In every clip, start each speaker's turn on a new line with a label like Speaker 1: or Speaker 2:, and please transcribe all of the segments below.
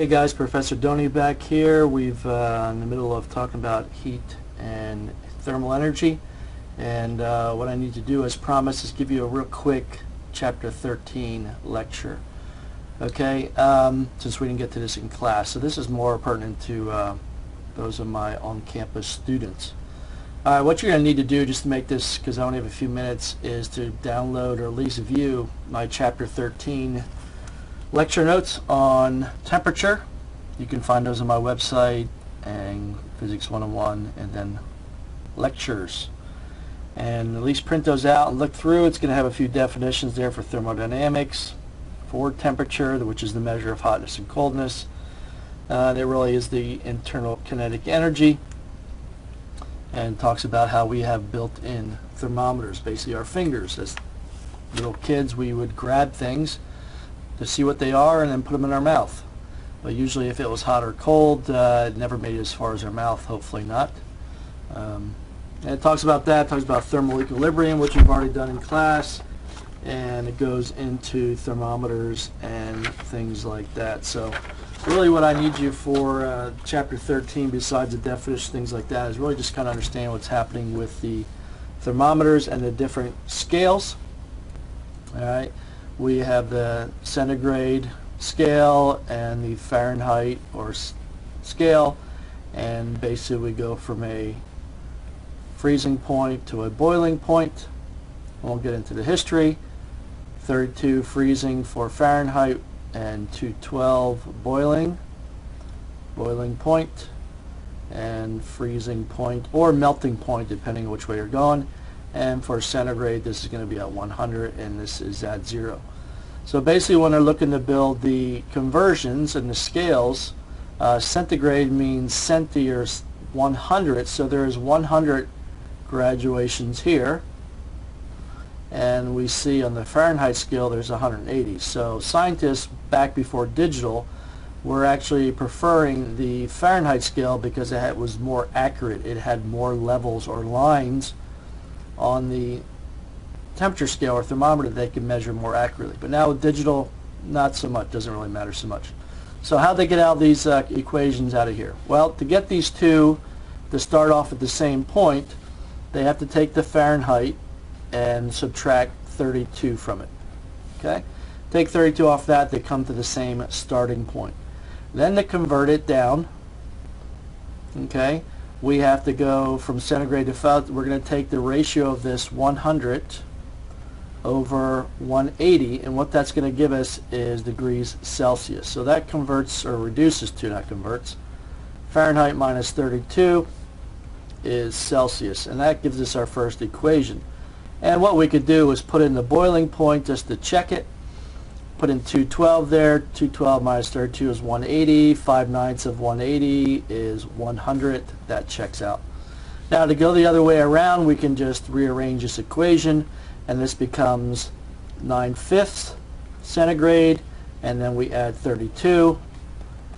Speaker 1: Hey guys, Professor Doney back here. We've in the middle of talking about heat and thermal energy, and what I need to do as promised is give you a real quick chapter 13 lecture. Okay, since we didn't get to this in class, so this is more pertinent to those of my on-campus students. Alright, what you're going to need to do just to make this, because I only have a few minutes, is to download or at least view my chapter 13 lecture notes on temperature. You can find those on my website, and Physics 101, and then lectures. And at least print those out and look through. It's going to have a few definitions there for thermodynamics, for temperature, which is the measure of hotness and coldness. There really is the internal kinetic energy, and talks about how we have built-in thermometers, basically our fingers. As little kids, we would grab things to see what they are and then put them in our mouth. But usually if it was hot or cold, it never made it as far as our mouth, hopefully not. And it talks about that, talks about thermal equilibrium, which we've already done in class, and it goes into thermometers and things like that. So really what I need you for chapter 13, besides the definition, things like that, is really just kind of understand what's happening with the thermometers and the different scales. Alright, we have the centigrade scale and the Fahrenheit or scale, and basically we go from a freezing point to a boiling point. I won't get into the history. 32 freezing for Fahrenheit and 212 boiling point, and freezing point or melting point depending on which way you're going. And for centigrade, this is going to be at 100 and this is at 0. So basically when they're looking to build the conversions and the scales, centigrade means centi or 100, so there's 100 graduations here, and we see on the Fahrenheit scale there's 180. So scientists back before digital were actually preferring the Fahrenheit scale because it was more accurate. It had more levels or lines on the temperature scale or thermometer they can measure more accurately. But now with digital, not so much, doesn't really matter so much. So how they get out these equations out of here? Well, to get these two to start off at the same point, they have to take the Fahrenheit and subtract 32 from it. Okay? Take 32 off that, they come to the same starting point. Then to convert it down, okay, we have to go from centigrade to Fahrenheit. We're going to take the ratio of this 100 over 180, and what that's going to give us is degrees Celsius. So that converts, or reduces to, not converts, Fahrenheit minus 32 is Celsius, and that gives us our first equation. And what we could do is put in the boiling point just to check it. Put in 212 there. 212 minus 32 is 180. 5/9 of 180 is 100. That checks out. Now to go the other way around, we can just rearrange this equation, and this becomes 9/5 centigrade, and then we add 32,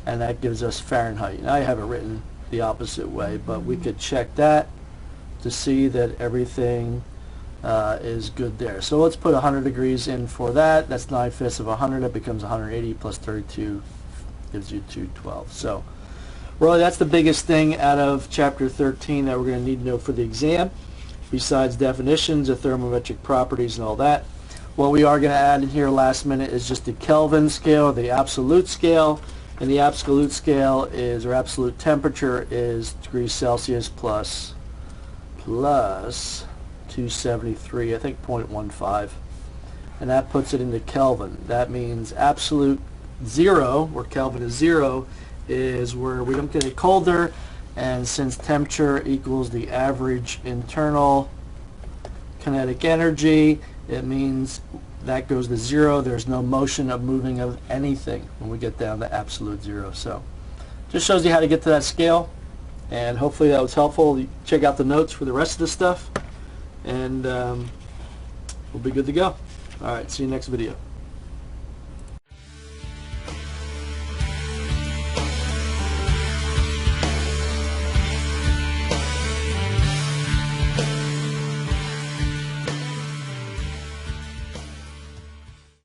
Speaker 1: and that gives us Fahrenheit. Now I have it written the opposite way, but we could check that to see that everything is good there. So let's put 100 degrees in for that. That's 9/5 of 100. That becomes 180 plus 32 gives you 212. So really that's the biggest thing out of chapter 13 that we're going to need to know for the exam, besides definitions of thermometric properties and all that. What we are going to add in here last minute is just the Kelvin scale, the absolute scale. And the absolute scale is, or absolute temperature is degrees Celsius plus 273, I think 0.15, and that puts it into Kelvin. That means absolute 0, where Kelvin is 0, is where we don't get it colder, and since temperature equals the average internal kinetic energy, it means that goes to 0. There's no motion of moving of anything when we get down to absolute 0. So just shows you how to get to that scale, and hopefully that was helpful. Check out the notes for the rest of the stuff, and we'll be good to go. Alright, see you next video.